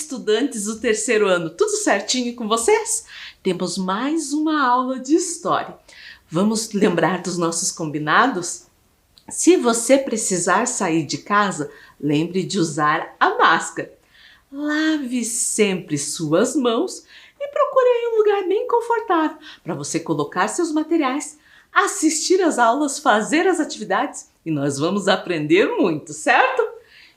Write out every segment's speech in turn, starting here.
estudantes do terceiro ano, tudo certinho com vocês? Temos mais uma aula de história. Vamos lembrar dos nossos combinados? Se você precisar sair de casa, lembre de usar a máscara. Lave sempre suas mãos e procure um lugar bem confortável para você colocar seus materiais, assistir às aulas, fazer as atividades e nós vamos aprender muito, certo?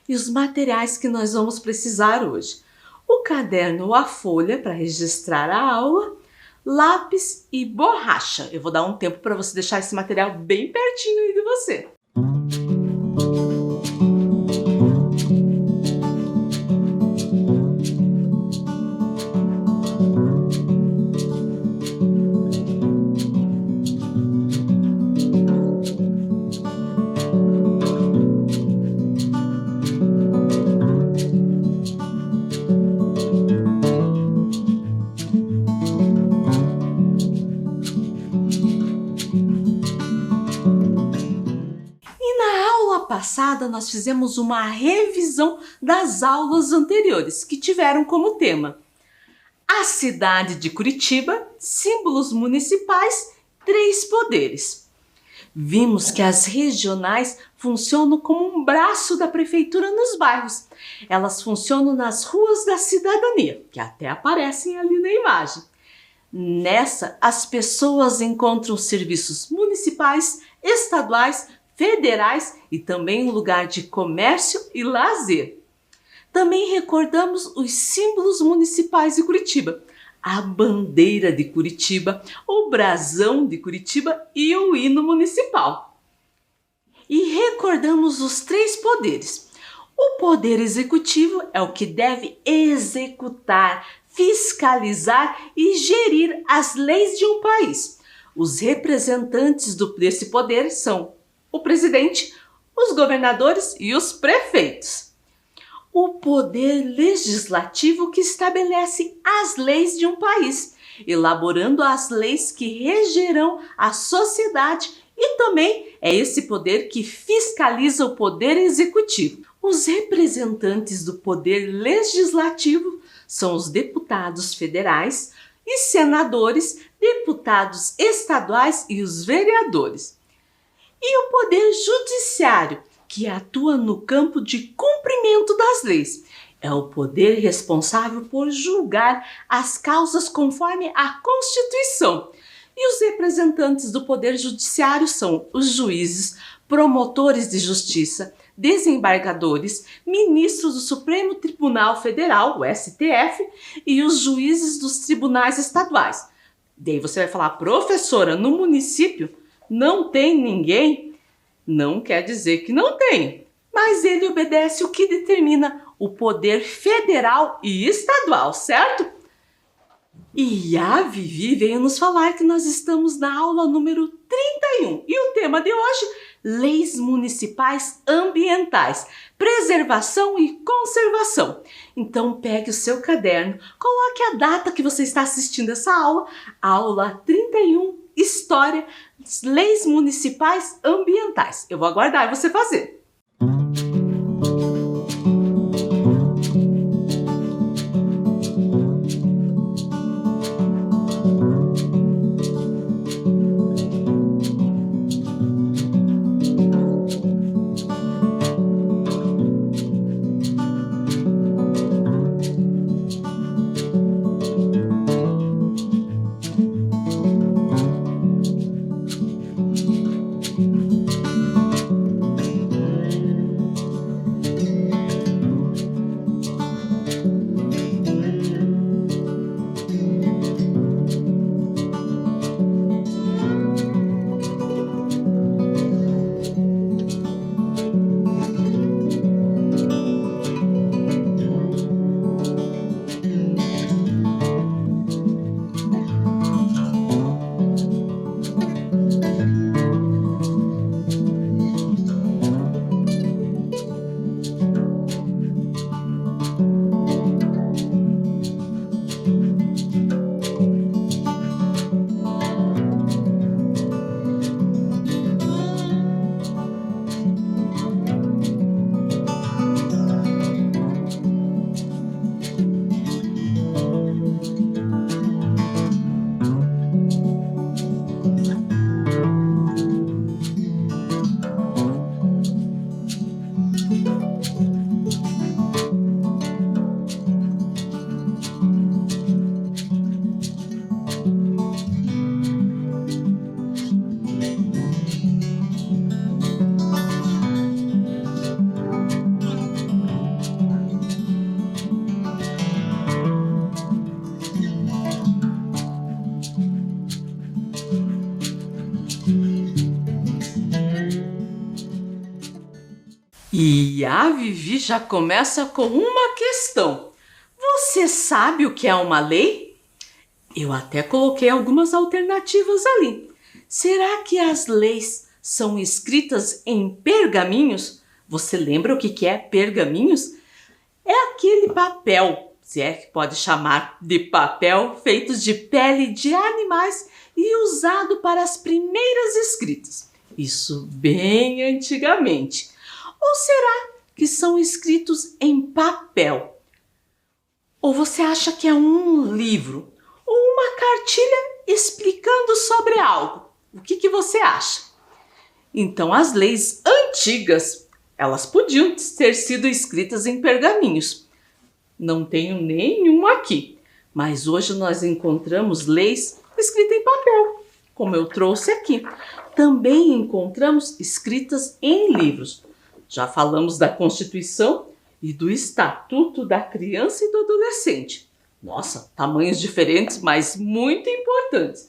E os materiais que nós vamos precisar hoje: o caderno ou a folha para registrar a aula, lápis e borracha. Eu vou dar um tempo para você deixar esse material bem pertinho aí de você. Passada, nós fizemos uma revisão das aulas anteriores, que tiveram como tema a cidade de Curitiba, símbolos municipais, 3 poderes. Vimos que as regionais funcionam como um braço da prefeitura nos bairros. Elas funcionam nas ruas da cidadania, que até aparecem ali na imagem. Nessa, as pessoas encontram serviços municipais, estaduais, federais e também um lugar de comércio e lazer. Também recordamos os símbolos municipais de Curitiba, a bandeira de Curitiba, o brasão de Curitiba e o hino municipal. E recordamos os 3 poderes. O poder executivo é o que deve executar, fiscalizar e gerir as leis de um país. Os representantes desse poder são o presidente, os governadores e os prefeitos. O poder legislativo que estabelece as leis de um país, elaborando as leis que regerão a sociedade, e também é esse poder que fiscaliza o poder executivo. Os representantes do poder legislativo são os deputados federais e senadores, deputados estaduais e os vereadores. E o poder judiciário, que atua no campo de cumprimento das leis. É o poder responsável por julgar as causas conforme a Constituição. E os representantes do poder judiciário são os juízes, promotores de justiça, desembargadores, ministros do Supremo Tribunal Federal, o STF, e os juízes dos tribunais estaduais. Daí você vai falar: professora, no município não tem ninguém? Não quer dizer que não tem, mas ele obedece o que determina o poder federal e estadual, certo? E a Vivi veio nos falar que nós estamos na aula número 31 e o tema de hoje: leis municipais ambientais, preservação e conservação. Então pegue o seu caderno, coloque a data que você está assistindo essa aula, aula 31, História, leis municipais ambientais. Eu vou aguardar você fazer. E a Vivi já começa com uma questão. Você sabe o que é uma lei? Eu até coloquei algumas alternativas ali. Será que as leis são escritas em pergaminhos? Você lembra o que é pergaminhos? É aquele papel, se é que pode chamar de papel, feito de pele de animais e usado para as primeiras escritas. Isso bem antigamente. Ou será que são escritos em papel? Ou você acha que é um livro ou uma cartilha explicando sobre algo? O que você acha? Então, as leis antigas, elas podiam ter sido escritas em pergaminhos. Não tenho nenhum aqui, mas hoje nós encontramos leis escritas em papel, como eu trouxe aqui. Também encontramos escritas em livros. Já falamos da Constituição e do Estatuto da Criança e do Adolescente. Nossa, tamanhos diferentes, mas muito importantes.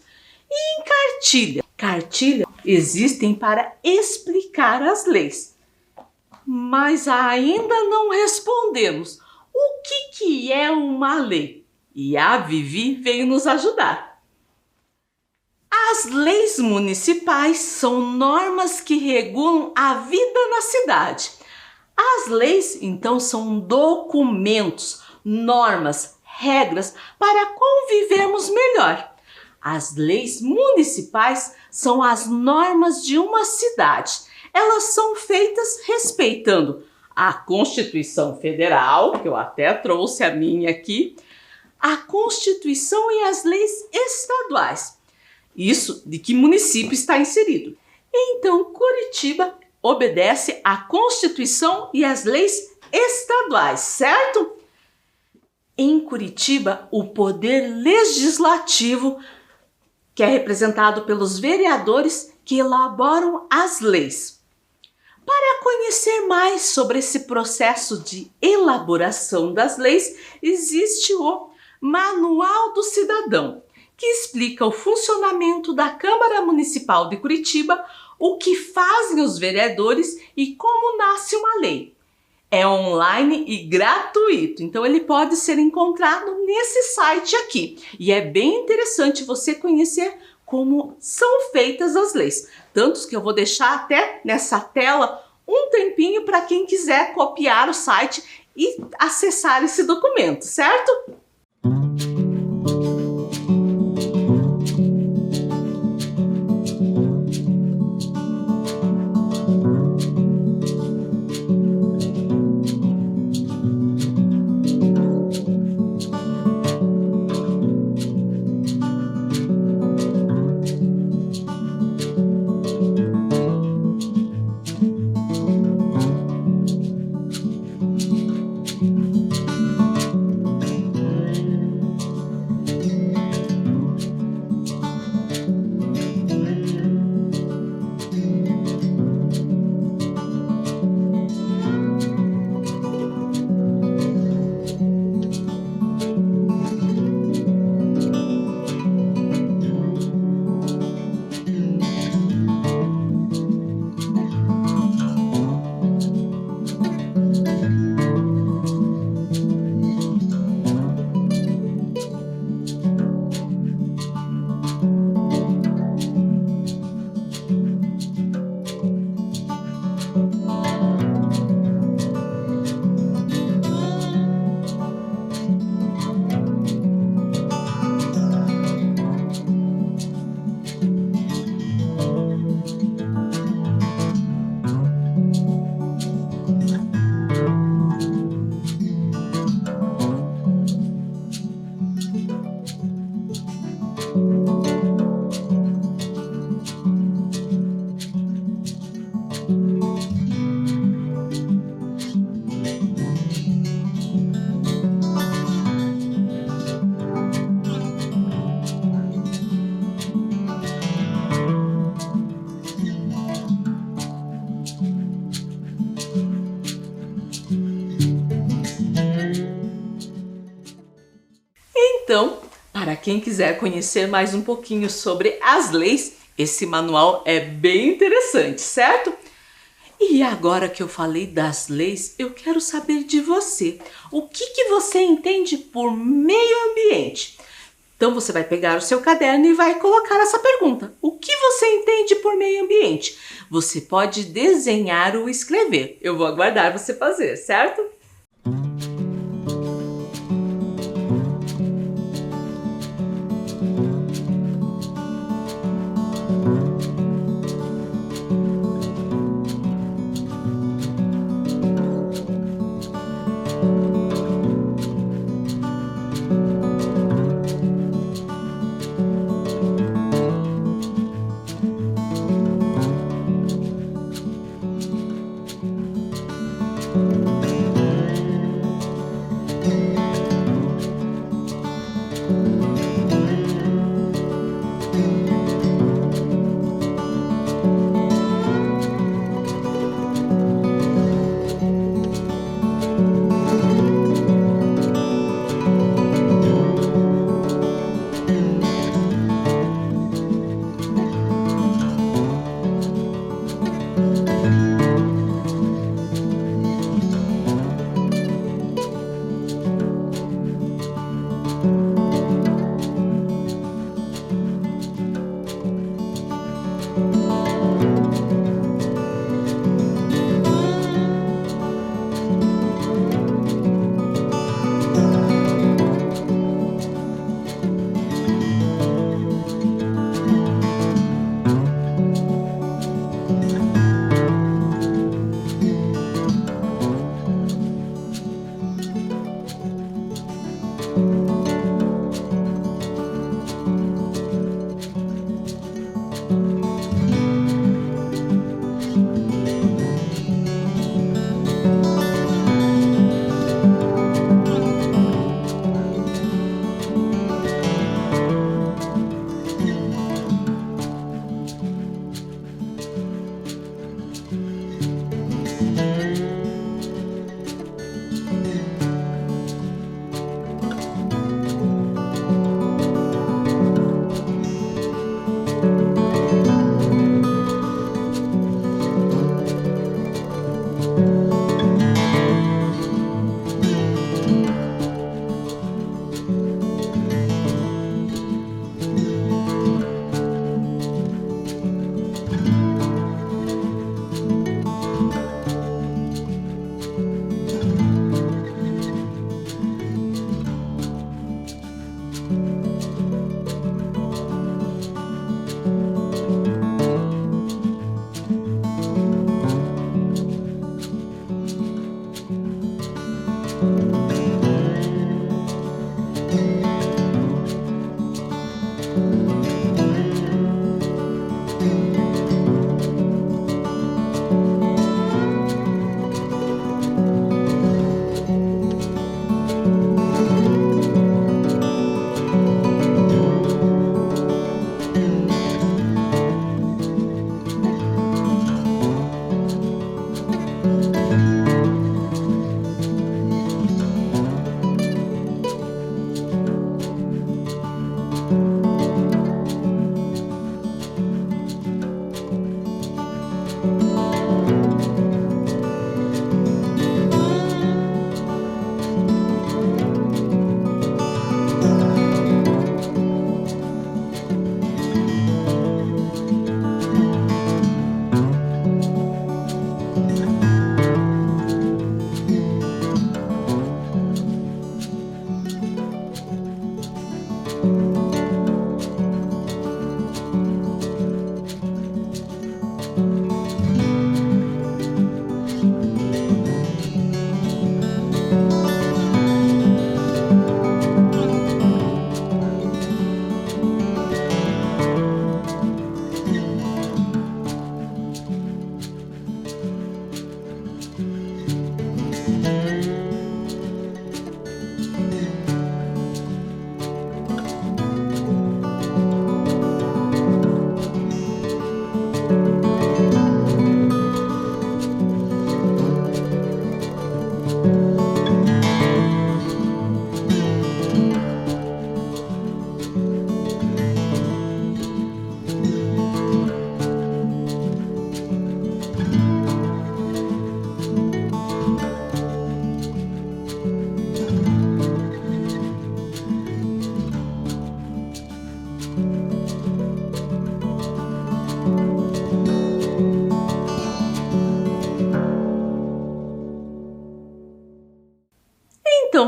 E em cartilha? Cartilha existem para explicar as leis. Mas ainda não respondemos o que é uma lei. E a Vivi veio nos ajudar. As leis municipais são normas que regulam a vida na cidade. As leis, então, são documentos, normas, regras para convivermos melhor. As leis municipais são as normas de uma cidade. Elas são feitas respeitando a Constituição Federal, que eu até trouxe a minha aqui, a Constituição e as leis estaduais. Isso de que município está inserido. Então, Curitiba obedece à Constituição e às leis estaduais, certo? Em Curitiba, o poder legislativo, que é representado pelos vereadores que elaboram as leis. Para conhecer mais sobre esse processo de elaboração das leis, existe o Manual do Cidadão, que explica o funcionamento da Câmara Municipal de Curitiba, o que fazem os vereadores e como nasce uma lei. É online e gratuito, então ele pode ser encontrado nesse site aqui. E é bem interessante você conhecer como são feitas as leis. Tantos que eu vou deixar até nessa tela um tempinho para quem quiser copiar o site e acessar esse documento, certo? Então, para quem quiser conhecer mais um pouquinho sobre as leis, esse manual é bem interessante, certo? E agora que eu falei das leis, eu quero saber de você. O que você entende por meio ambiente? Então você vai pegar o seu caderno e vai colocar essa pergunta. O que você entende por meio ambiente? Você pode desenhar ou escrever. Eu vou aguardar você fazer, certo?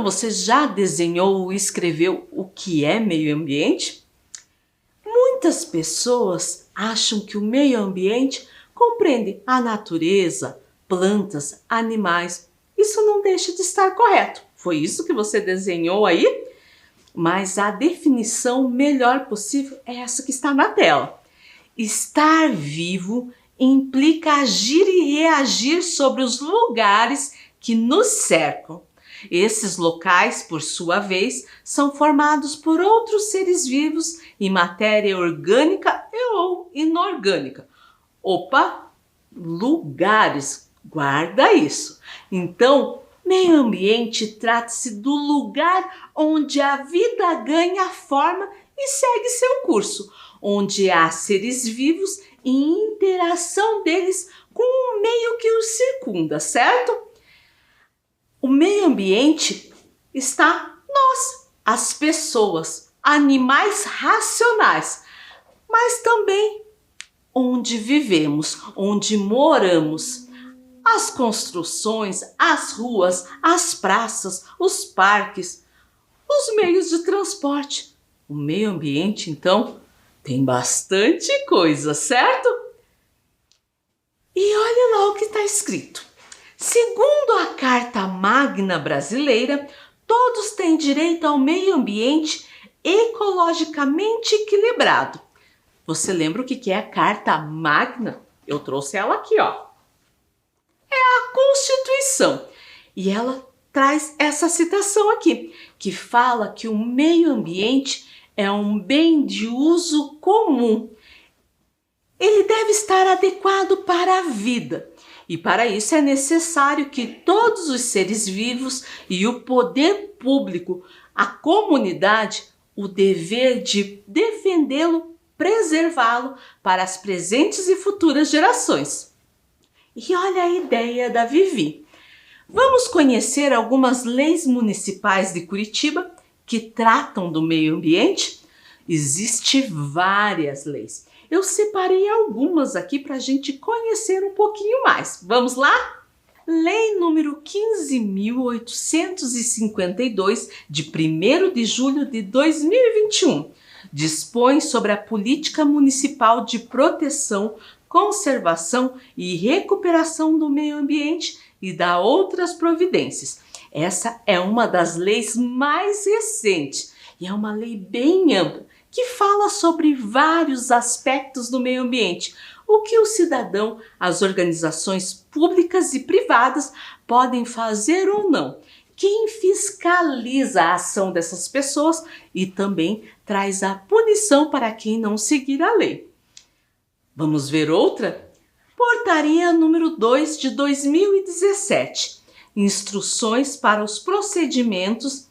você já desenhou ou escreveu o que é meio ambiente? Muitas pessoas acham que o meio ambiente compreende a natureza, plantas, animais. Isso não deixa de estar correto. Foi isso que você desenhou aí? Mas a definição melhor possível é essa que está na tela. Estar vivo implica agir e reagir sobre os lugares que nos cercam. Esses locais, por sua vez, são formados por outros seres vivos em matéria orgânica ou inorgânica. Opa, lugares, guarda isso. Então, meio ambiente trata-se do lugar onde a vida ganha forma e segue seu curso, onde há seres vivos e interação deles com o meio que os circunda, certo? O meio ambiente está nós, as pessoas, animais racionais, mas também onde vivemos, onde moramos. As construções, as ruas, as praças, os parques, os meios de transporte. O meio ambiente, então, tem bastante coisa, certo? E olha lá o que está escrito. Segundo a Carta Magna Brasileira, todos têm direito ao meio ambiente ecologicamente equilibrado. Você lembra o que é a Carta Magna? Eu trouxe ela aqui, ó. É a Constituição. E ela traz essa citação aqui, que fala que o meio ambiente é um bem de uso comum. Ele deve estar adequado para a vida. E para isso é necessário que todos os seres vivos e o poder público, a comunidade, o dever de defendê-lo, preservá-lo para as presentes e futuras gerações. E olha a ideia da Vivi. Vamos conhecer algumas leis municipais de Curitiba que tratam do meio ambiente? Existem várias leis. Eu separei algumas aqui para a gente conhecer um pouquinho mais. Vamos lá? Lei número 15.852, de 1º de julho de 2021, dispõe sobre a política municipal de proteção, conservação e recuperação do meio ambiente e dá outras providências. Essa é uma das leis mais recentes e é uma lei bem ampla, que fala sobre vários aspectos do meio ambiente, o que o cidadão, as organizações públicas e privadas podem fazer ou não, quem fiscaliza a ação dessas pessoas e também traz a punição para quem não seguir a lei. Vamos ver outra? Portaria número 2 de 2017, instruções para os procedimentos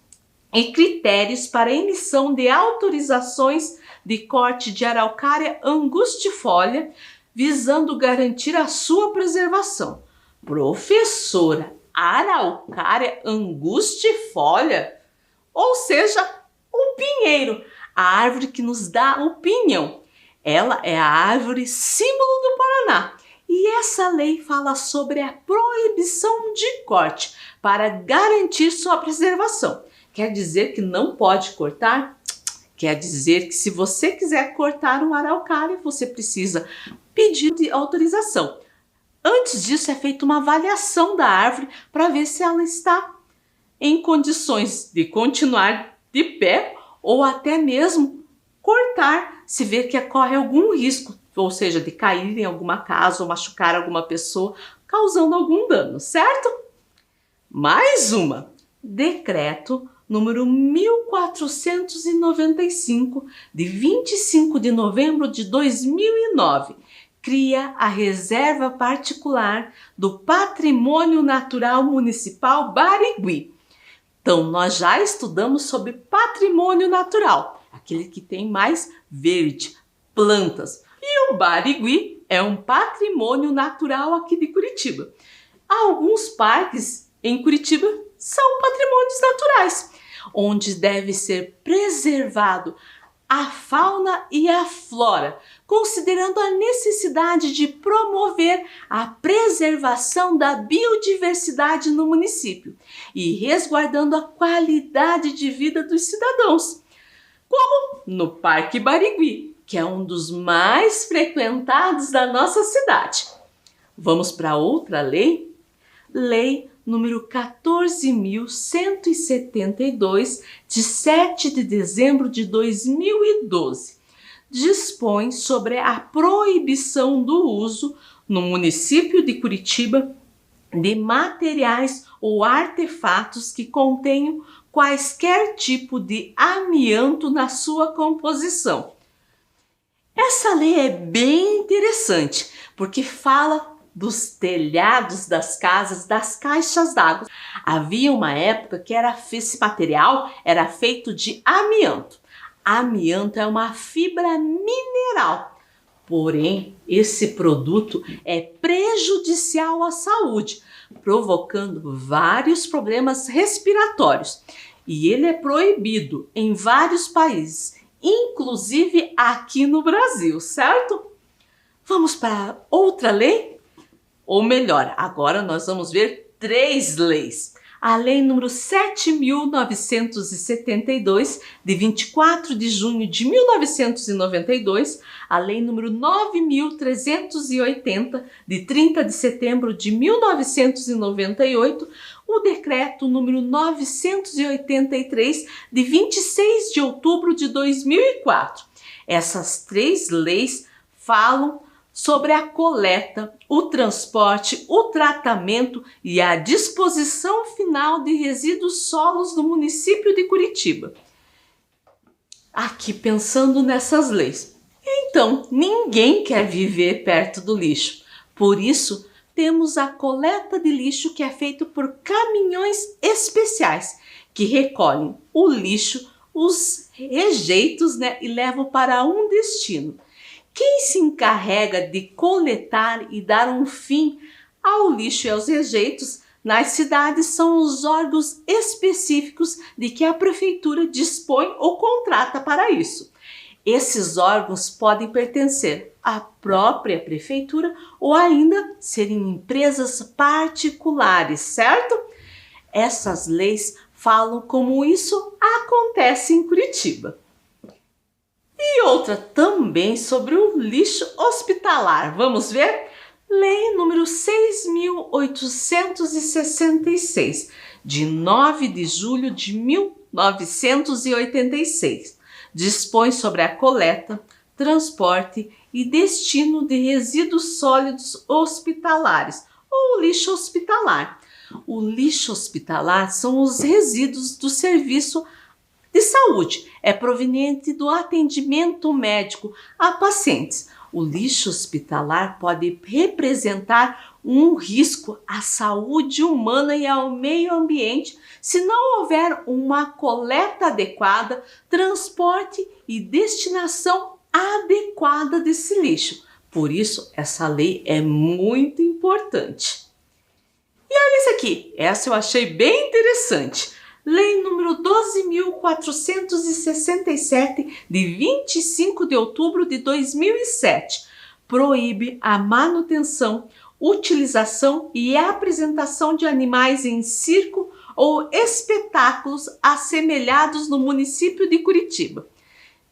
e critérios para emissão de autorizações de corte de araucária angustifolia, visando garantir a sua preservação. Professora, araucária angustifolia? Ou seja, o pinheiro, a árvore que nos dá o pinhão. Ela é a árvore símbolo do Paraná. E essa lei fala sobre a proibição de corte para garantir sua preservação. Quer dizer que não pode cortar? Quer dizer que se você quiser cortar um araucária, você precisa pedir de autorização. Antes disso é feita uma avaliação da árvore para ver se ela está em condições de continuar de pé ou até mesmo cortar se ver que ocorre algum risco, ou seja, de cair em alguma casa ou machucar alguma pessoa, causando algum dano, certo? Mais uma, decreto número 1495, de 25 de novembro de 2009, cria a Reserva Particular do Patrimônio Natural Municipal Barigui. Então, nós já estudamos sobre patrimônio natural, aquele que tem mais verde, plantas. E o Barigui é um patrimônio natural aqui de Curitiba. Alguns parques em Curitiba são patrimônios naturais, onde deve ser preservado a fauna e a flora, considerando a necessidade de promover a preservação da biodiversidade no município e resguardando a qualidade de vida dos cidadãos, como no Parque Barigui, que é um dos mais frequentados da nossa cidade. Vamos para outra lei? Lei número 14.172, de 7 de dezembro de 2012, dispõe sobre a proibição do uso no município de Curitiba de materiais ou artefatos que contenham quaisquer tipo de amianto na sua composição. Essa lei é bem interessante, porque fala dos telhados das casas, das caixas d'água. Havia uma época que esse material era feito de amianto. Amianto é uma fibra mineral, porém esse produto é prejudicial à saúde, provocando vários problemas respiratórios. E ele é proibido em vários países, inclusive aqui no Brasil, certo? Vamos para outra lei? Ou melhor, agora nós vamos ver 3 leis. A lei número 7.972, de 24 de junho de 1992, a lei número 9.380, de 30 de setembro de 1998, o decreto número 983, de 26 de outubro de 2004. Essas 3 leis falam sobre a coleta, o transporte, o tratamento e a disposição final de resíduos sólidos no município de Curitiba. Aqui pensando nessas leis. Então, ninguém quer viver perto do lixo. Por isso, temos a coleta de lixo, que é feita por caminhões especiais que recolhem o lixo, os rejeitos, e levam para um destino. Quem se encarrega de coletar e dar um fim ao lixo e aos rejeitos nas cidades são os órgãos específicos de que a prefeitura dispõe ou contrata para isso. Esses órgãos podem pertencer à própria prefeitura ou ainda serem empresas particulares, certo? Essas leis falam como isso acontece em Curitiba. E outra também sobre o lixo hospitalar. Vamos ver? Lei número 6.866, de 9 de julho de 1986. Dispõe sobre a coleta, transporte e destino de resíduos sólidos hospitalares, ou lixo hospitalar. O lixo hospitalar são os resíduos do serviço de saúde, é proveniente do atendimento médico a pacientes. O lixo hospitalar pode representar um risco à saúde humana e ao meio ambiente se não houver uma coleta adequada, transporte e destinação adequada desse lixo. Por isso, essa lei é muito importante. E olha isso aqui, essa eu achei bem interessante. Lei número 12.467, de 25 de outubro de 2007, proíbe a manutenção, utilização e apresentação de animais em circo ou espetáculos assemelhados no município de Curitiba.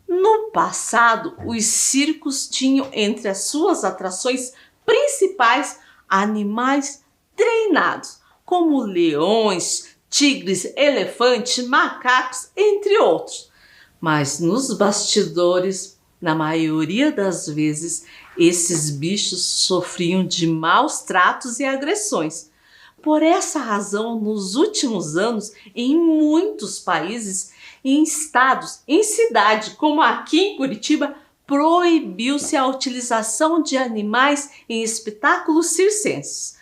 No passado, os circos tinham entre as suas atrações principais animais treinados, como leões, tigres, elefantes, macacos, entre outros. Mas nos bastidores, na maioria das vezes, esses bichos sofriam de maus tratos e agressões. Por essa razão, nos últimos anos, em muitos países, em estados, em cidades, como aqui em Curitiba, proibiu-se a utilização de animais em espetáculos circenses.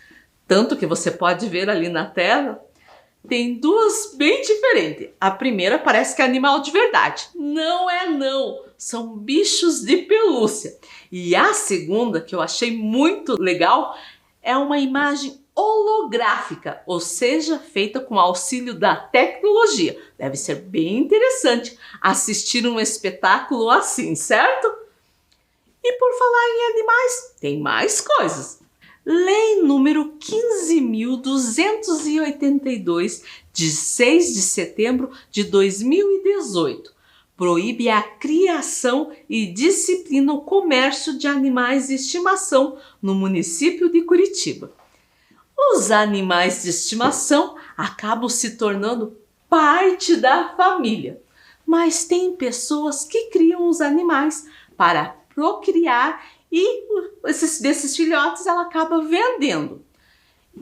Tanto que você pode ver ali na tela, tem duas bem diferentes. A primeira parece que é animal de verdade. Não é não, são bichos de pelúcia. E a segunda, que eu achei muito legal, é uma imagem holográfica, ou seja, feita com auxílio da tecnologia. Deve ser bem interessante assistir um espetáculo assim, certo? E por falar em animais, tem mais coisas. Lei número 15.282, de 6 de setembro de 2018, proíbe a criação e disciplina o comércio de animais de estimação no município de Curitiba. Os animais de estimação acabam se tornando parte da família, mas tem pessoas que criam os animais para procriar e desses filhotes ela acaba vendendo.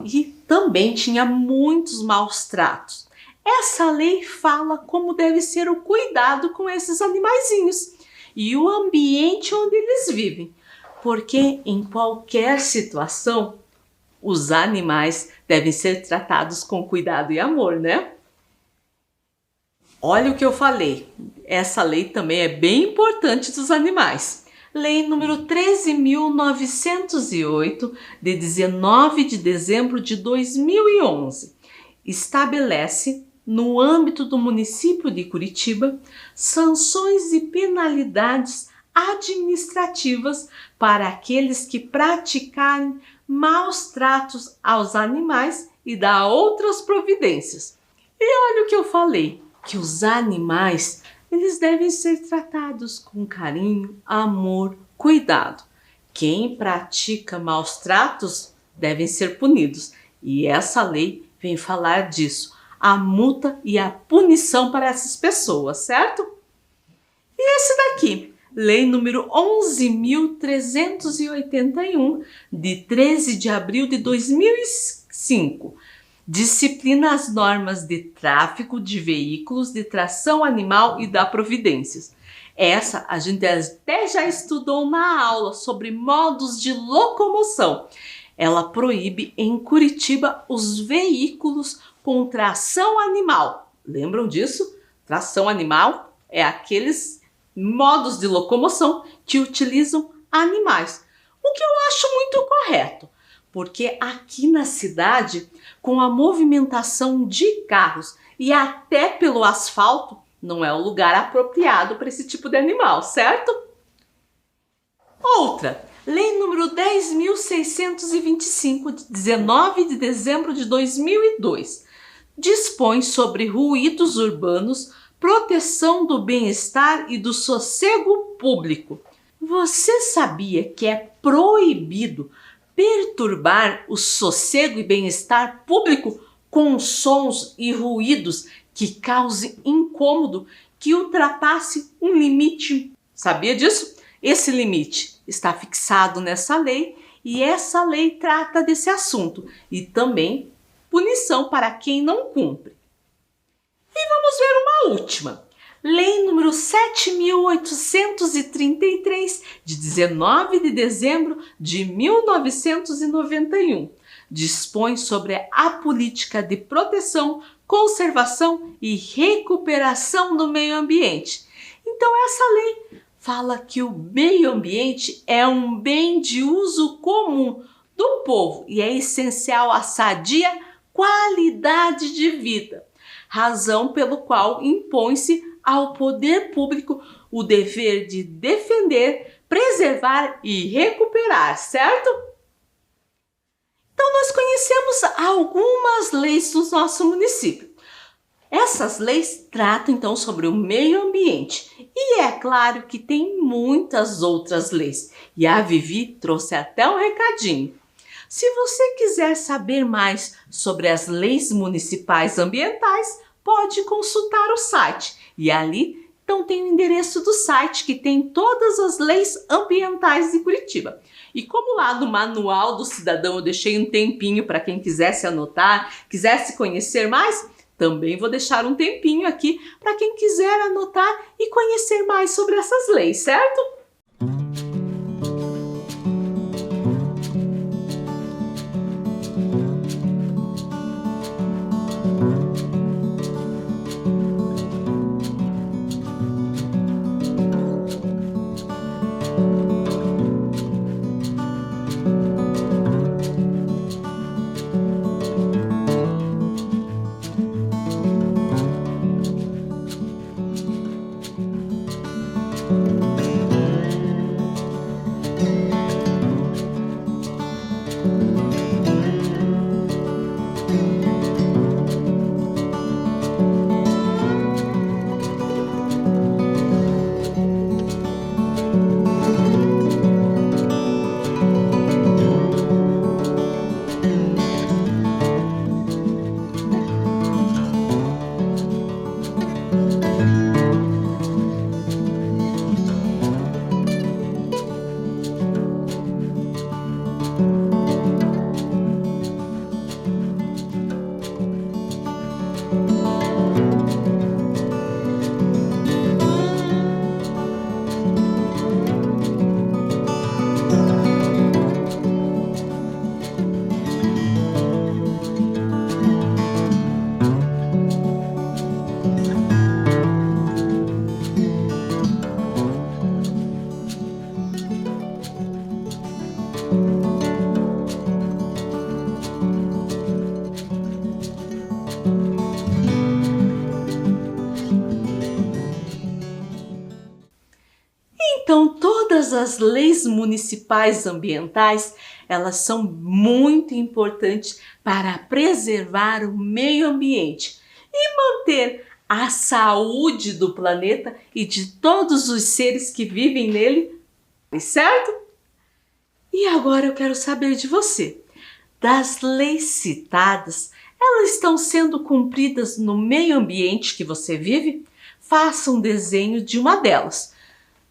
E também tinha muitos maus tratos. Essa lei fala como deve ser o cuidado com esses animaizinhos e o ambiente onde eles vivem, porque em qualquer situação os animais devem ser tratados com cuidado e amor, né? Olha o que eu falei, essa lei também é bem importante dos animais. Lei número 13.908, de 19 de dezembro de 2011, estabelece, no âmbito do município de Curitiba, sanções e penalidades administrativas para aqueles que praticarem maus tratos aos animais e dá outras providências. E olha o que eu falei, que os animais eles devem ser tratados com carinho, amor, cuidado. Quem pratica maus tratos devem ser punidos. E essa lei vem falar disso, a multa e a punição para essas pessoas, certo? E esse daqui, Lei número 11.381, de 13 de abril de 2005, disciplina as normas de tráfego de veículos de tração animal e dá providências. Essa a gente até já estudou na aula sobre modos de locomoção. Ela proíbe em Curitiba os veículos com tração animal. Lembram disso? Tração animal é aqueles modos de locomoção que utilizam animais. O que eu acho muito correto, porque aqui na cidade, com a movimentação de carros e até pelo asfalto, não é o lugar apropriado para esse tipo de animal, certo? Outra, Lei número 10.625, de 19 de dezembro de 2002, dispõe sobre ruídos urbanos, proteção do bem-estar e do sossego público. Você sabia que é proibido perturbar o sossego e bem-estar público com sons e ruídos que causem incômodo, que ultrapasse um limite? Sabia disso? Esse limite está fixado nessa lei e essa lei trata desse assunto e também punição para quem não cumpre. E vamos ver uma última. Lei número 7.833, de 19 de dezembro de 1991, dispõe sobre a política de proteção, conservação e recuperação do meio ambiente. Então essa lei fala que o meio ambiente é um bem de uso comum do povo e é essencial à sadia qualidade de vida, razão pelo qual impõe-se ao poder público o dever de defender, preservar e recuperar, certo? Então nós conhecemos algumas leis do nosso município. Essas leis tratam então sobre o meio ambiente e é claro que tem muitas outras leis e a Vivi trouxe até um recadinho. Se você quiser saber mais sobre as leis municipais ambientais, pode consultar o site e ali então tem o endereço do site que tem todas as leis ambientais de Curitiba. E como lá no Manual do Cidadão eu deixei um tempinho para quem quisesse anotar, quisesse conhecer mais, também vou deixar um tempinho aqui para quem quiser anotar e conhecer mais sobre essas leis, certo? Então, todas as leis municipais ambientais, elas são muito importantes para preservar o meio ambiente e manter a saúde do planeta e de todos os seres que vivem nele, certo? E agora eu quero saber de você. Das leis citadas, elas estão sendo cumpridas no meio ambiente que você vive? Faça um desenho de uma delas.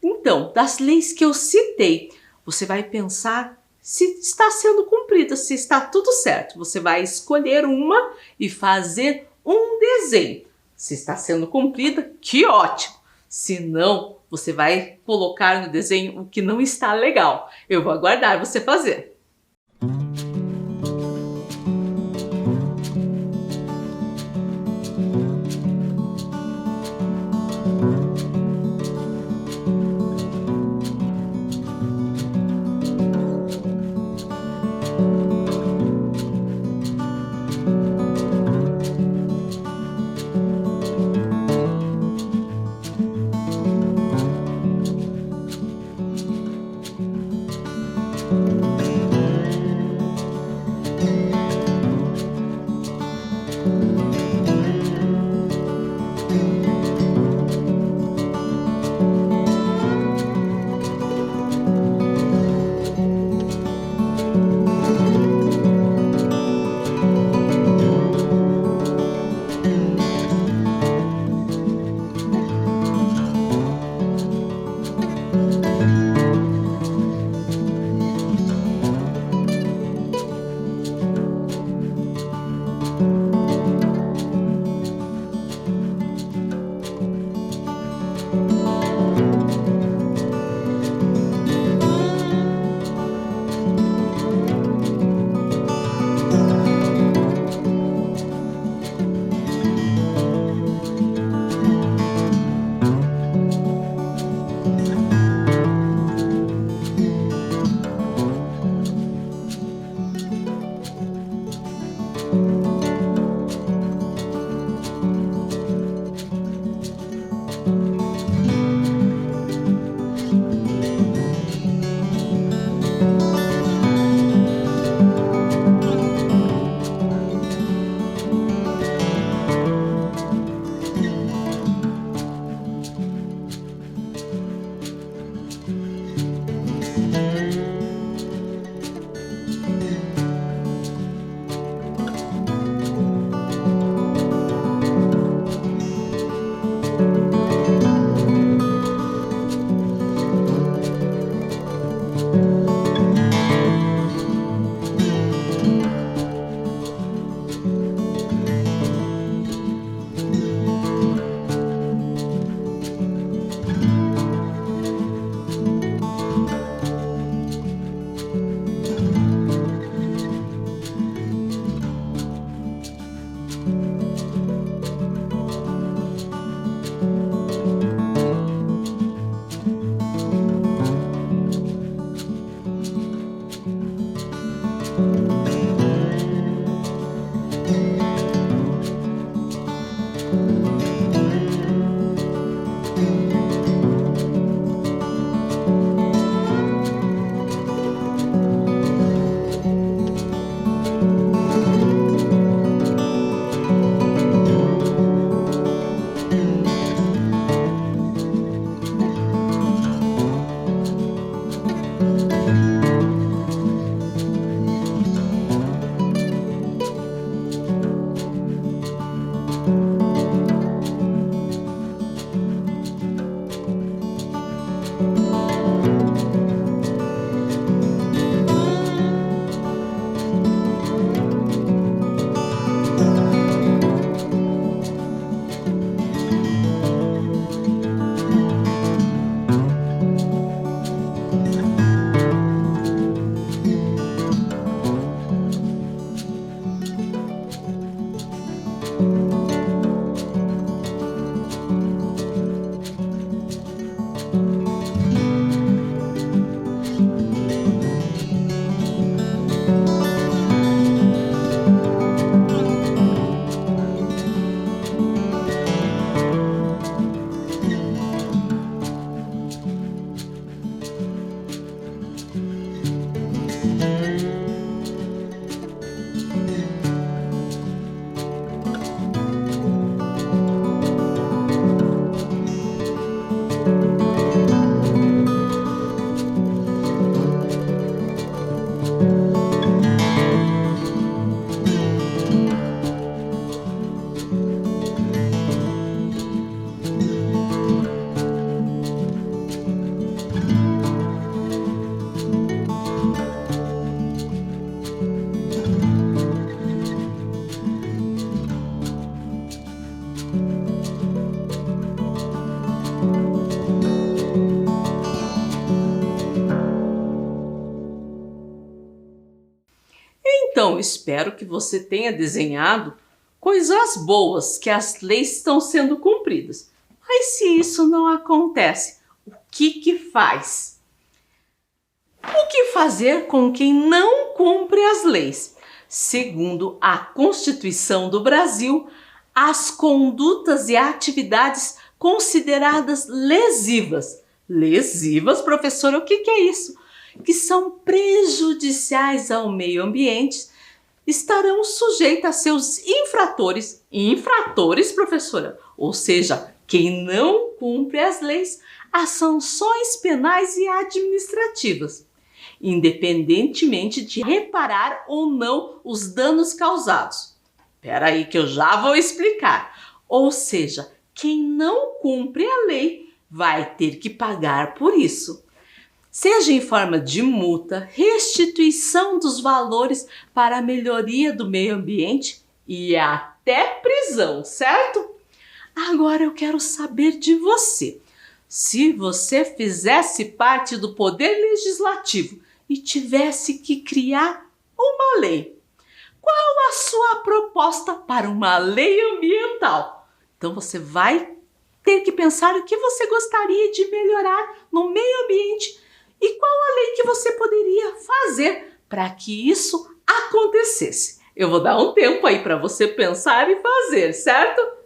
Então, das leis que eu citei, você vai pensar se está sendo cumprida, se está tudo certo. Você vai escolher uma e fazer um desenho. Se está sendo cumprida, que ótimo! Se não, você vai colocar no desenho o que não está legal. Eu vou aguardar você fazer. espero que você tenha desenhado coisas boas, que as leis estão sendo cumpridas. Mas se isso não acontece, o que faz? O que fazer com quem não cumpre as leis? Segundo a Constituição do Brasil, as condutas e atividades consideradas lesivas. Lesivas, professora, o que é isso? Que são prejudiciais ao meio ambiente, estarão sujeitas a seus infratores. Infratores, professora? Ou seja, quem não cumpre as leis, as sanções penais e administrativas, independentemente de reparar ou não os danos causados. Espera aí que eu já vou explicar. Ou seja, quem não cumpre a lei vai ter que pagar por isso. Seja em forma de multa, restituição dos valores para a melhoria do meio ambiente e até prisão, certo? Agora eu quero saber de você. Se você fizesse parte do Poder Legislativo e tivesse que criar uma lei, qual a sua proposta para uma lei ambiental? Então você vai ter que pensar o que você gostaria de melhorar no meio ambiente e qual a lei que você poderia fazer para que isso acontecesse. Eu vou dar um tempo aí para você pensar e fazer, certo?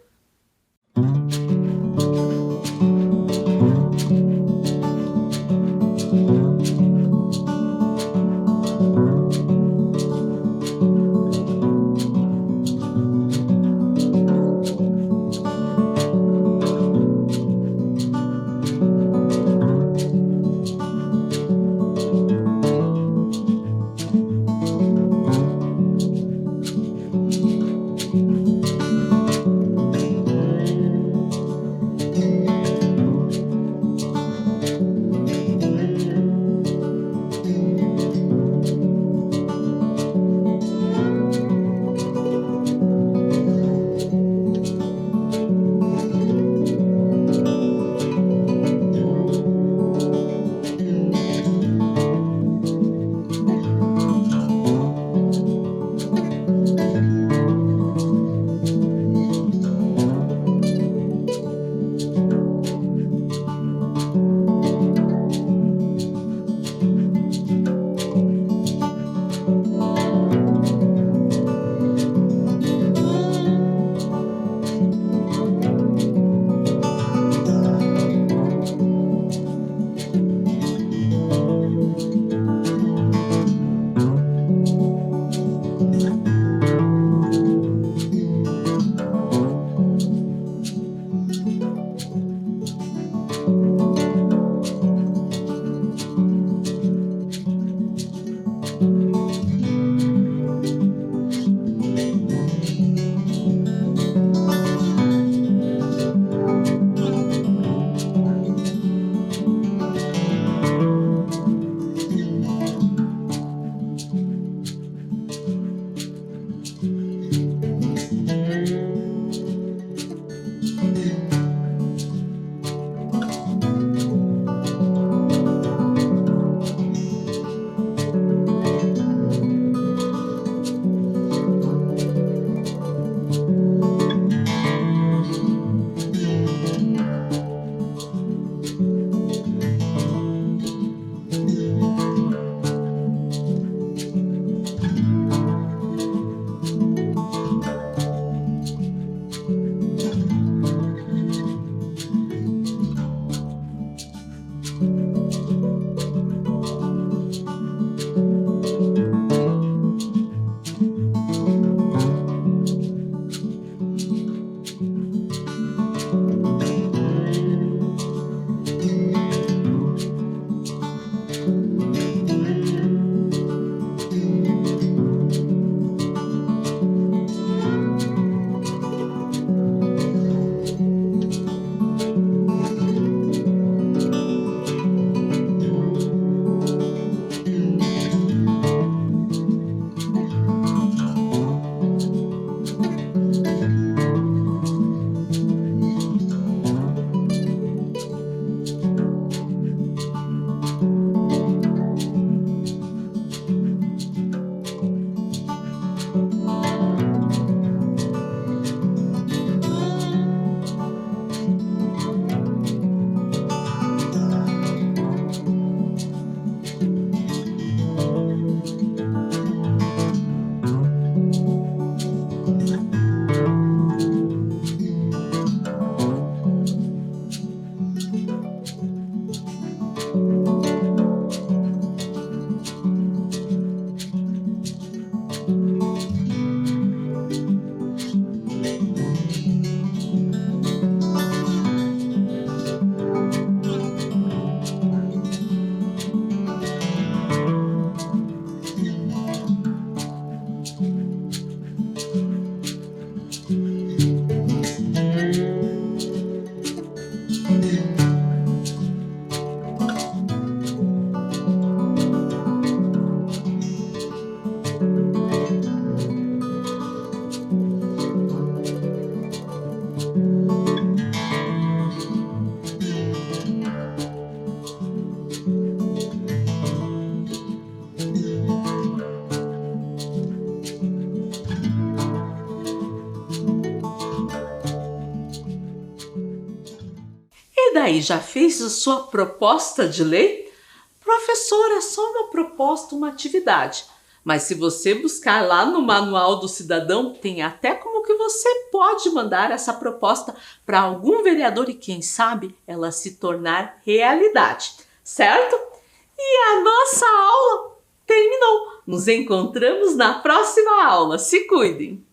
aí, já fez a sua proposta de lei? Professor, é só uma proposta, uma atividade. Mas se você buscar lá no Manual do Cidadão, tem até como que você pode mandar essa proposta para algum vereador e quem sabe ela se tornar realidade, certo? E a nossa aula terminou. Nos encontramos na próxima aula. Se cuidem!